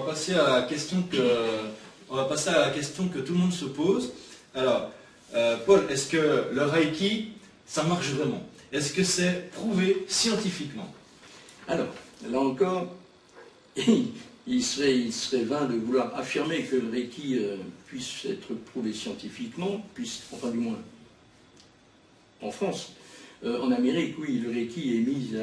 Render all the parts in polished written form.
passer à la question que tout le monde se pose. Alors, Paul, est-ce que le Reiki, ça marche vraiment? Est-ce que c'est prouvé scientifiquement? Alors, là encore, il serait vain de vouloir affirmer que le Reiki puisse être prouvé scientifiquement, enfin du moins en France. En Amérique, oui, le Reiki est mis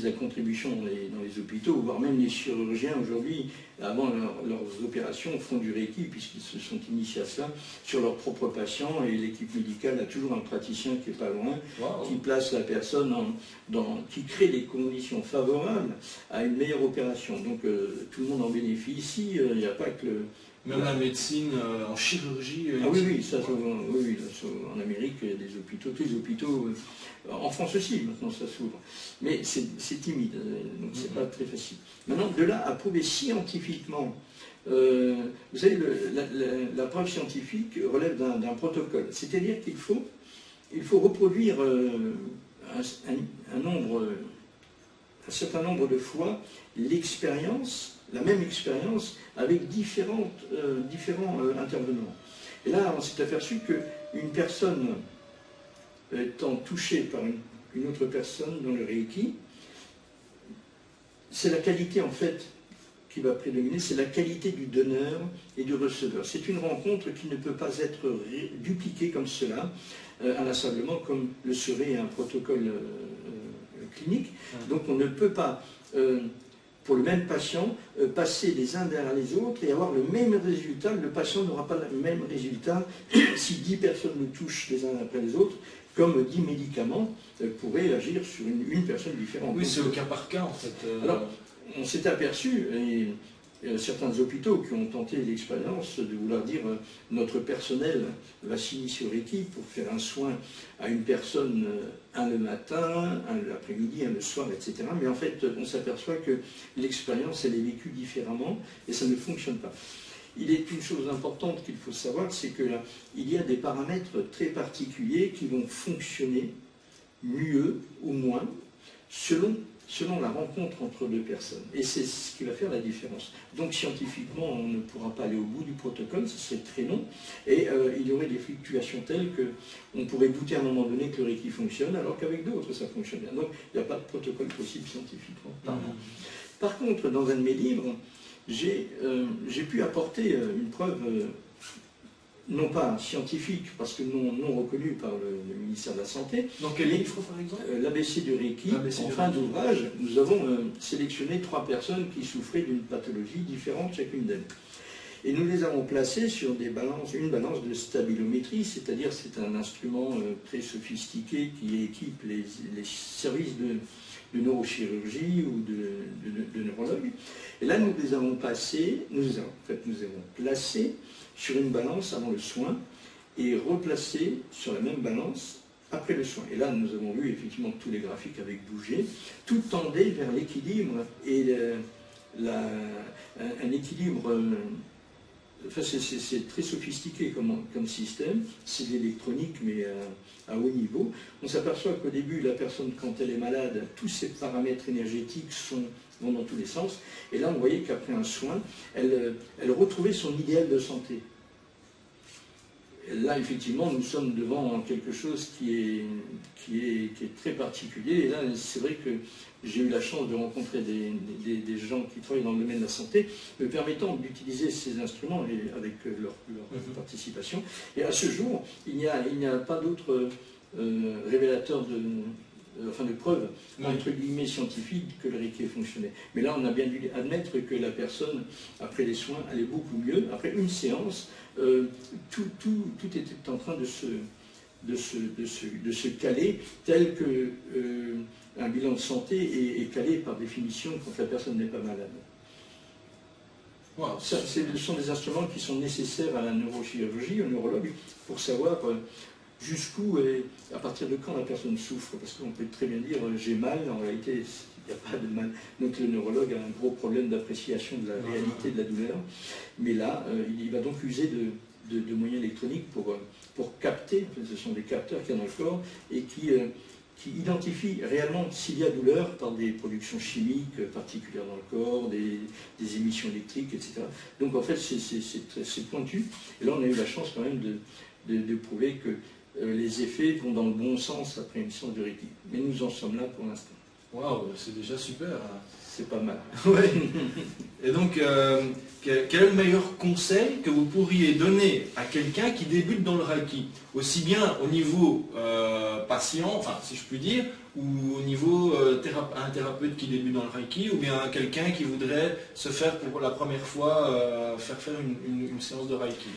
à contribution dans les hôpitaux, voire même les chirurgiens aujourd'hui, avant leurs opérations, font du Reiki, puisqu'ils se sont initiés à cela sur leurs propres patients, et l'équipe médicale a toujours un praticien qui n'est pas loin, qui place la personne, qui crée des conditions favorables à une meilleure opération. Donc tout le monde en bénéficie, il n'y a pas que le... Même la médecine en chirurgie. Oui, en Amérique, il y a des hôpitaux, tous les hôpitaux, en France aussi, maintenant ça s'ouvre. Mais c'est timide, donc c'est pas très facile. Maintenant, de là à prouver scientifiquement, vous savez, la preuve scientifique relève d'un protocole. C'est-à-dire qu'il faut reproduire un certain nombre de fois l'expérience, la même expérience, avec différents intervenants. Et là, on s'est aperçu qu'une personne étant touchée par une autre personne dans le Reiki, c'est la qualité en fait qui va prédominer, c'est la qualité du donneur et du receveur. C'est une rencontre qui ne peut pas être dupliquée comme cela, inlassablement, comme le serait un protocole clinique. Donc on ne peut pas... pour le même patient, passer les uns derrière les autres et avoir le même résultat. Le patient n'aura pas le même résultat si 10 personnes le touchent les uns après les autres, comme 10 médicaments pourraient agir sur une personne différente. Oui, c'est au cas par cas en fait. Alors, on s'est aperçu, et certains hôpitaux qui ont tenté l'expérience de vouloir dire notre personnel va s'initier au Reiki pour faire un soin à une personne, un le matin, un l'après-midi, un le soir, etc. Mais en fait, on s'aperçoit que l'expérience, elle est vécue différemment et ça ne fonctionne pas. Il est une chose importante qu'il faut savoir, c'est qu'il y a des paramètres très particuliers qui vont fonctionner mieux ou moins selon la rencontre entre deux personnes. Et c'est ce qui va faire la différence. Donc scientifiquement, on ne pourra pas aller au bout du protocole, ce serait très long, et il y aurait des fluctuations telles qu'on pourrait douter à un moment donné que le Reiki fonctionne, alors qu'avec d'autres, ça fonctionne bien. Donc il n'y a pas de protocole possible scientifiquement. Par contre, dans un de mes livres, j'ai pu apporter une preuve, non pas scientifique, parce que non reconnue par le ministère de la Santé. Dans quel livre, par exemple? L'ABC du Reiki. En fin d'ouvrage, nous avons sélectionné 3 personnes qui souffraient d'une pathologie différente chacune d'elles. Et nous les avons placées sur une balance de stabilométrie, c'est-à-dire c'est un instrument très sophistiqué qui équipe les services de neurochirurgie ou de neurologue. Et là, nous les avons placés sur une balance avant le soin et replacés sur la même balance après le soin. Et là, nous avons vu effectivement que tous les graphiques avaient bougé, tout tendait vers l'équilibre et un équilibre. Enfin, c'est très sophistiqué comme système, c'est de l'électronique mais à haut niveau. On s'aperçoit qu'au début, la personne, quand elle est malade, tous ses paramètres énergétiques vont dans tous les sens. Et là, on voyait qu'après un soin, elle retrouvait son idéal de santé. Là, effectivement, nous sommes devant quelque chose qui est très particulier. Et là, c'est vrai que j'ai eu la chance de rencontrer des gens qui travaillent dans le domaine de la santé, me permettant d'utiliser ces instruments avec leur participation. Et à ce jour, il n'y a pas d'autres révélateurs de preuves, entre guillemets, scientifiques que le Reiki ait fonctionné. Mais là, on a bien dû admettre que la personne, après les soins, allait beaucoup mieux. Après une séance, tout était en train de se caler, tel que un bilan de santé est calé par définition quand la personne n'est pas malade. Wow. Ce sont des instruments qui sont nécessaires à la neurochirurgie, au neurologue, pour savoir jusqu'où et à partir de quand la personne souffre. Parce qu'on peut très bien dire j'ai mal, en réalité il n'y a pas de mal. Donc le neurologue a un gros problème d'appréciation de la réalité de la douleur. Mais là, il va donc user de moyens électroniques pour capter, ce sont des capteurs qu'il y a dans le corps, et qui identifie réellement s'il y a douleur par des productions chimiques particulières dans le corps, des émissions électriques, etc. Donc en fait, c'est pointu. Et là, on a eu la chance quand même de prouver que les effets vont dans le bon sens après une séance de Reiki. Mais nous en sommes là pour l'instant. Waouh, c'est déjà super. C'est pas mal. Ouais. Et donc, quel est le meilleur conseil que vous pourriez donner à quelqu'un qui débute dans le Reiki? Aussi bien au niveau patient, enfin si je puis dire, ou au niveau un thérapeute qui débute dans le Reiki, ou bien quelqu'un qui voudrait se faire pour la première fois faire une séance de Reiki.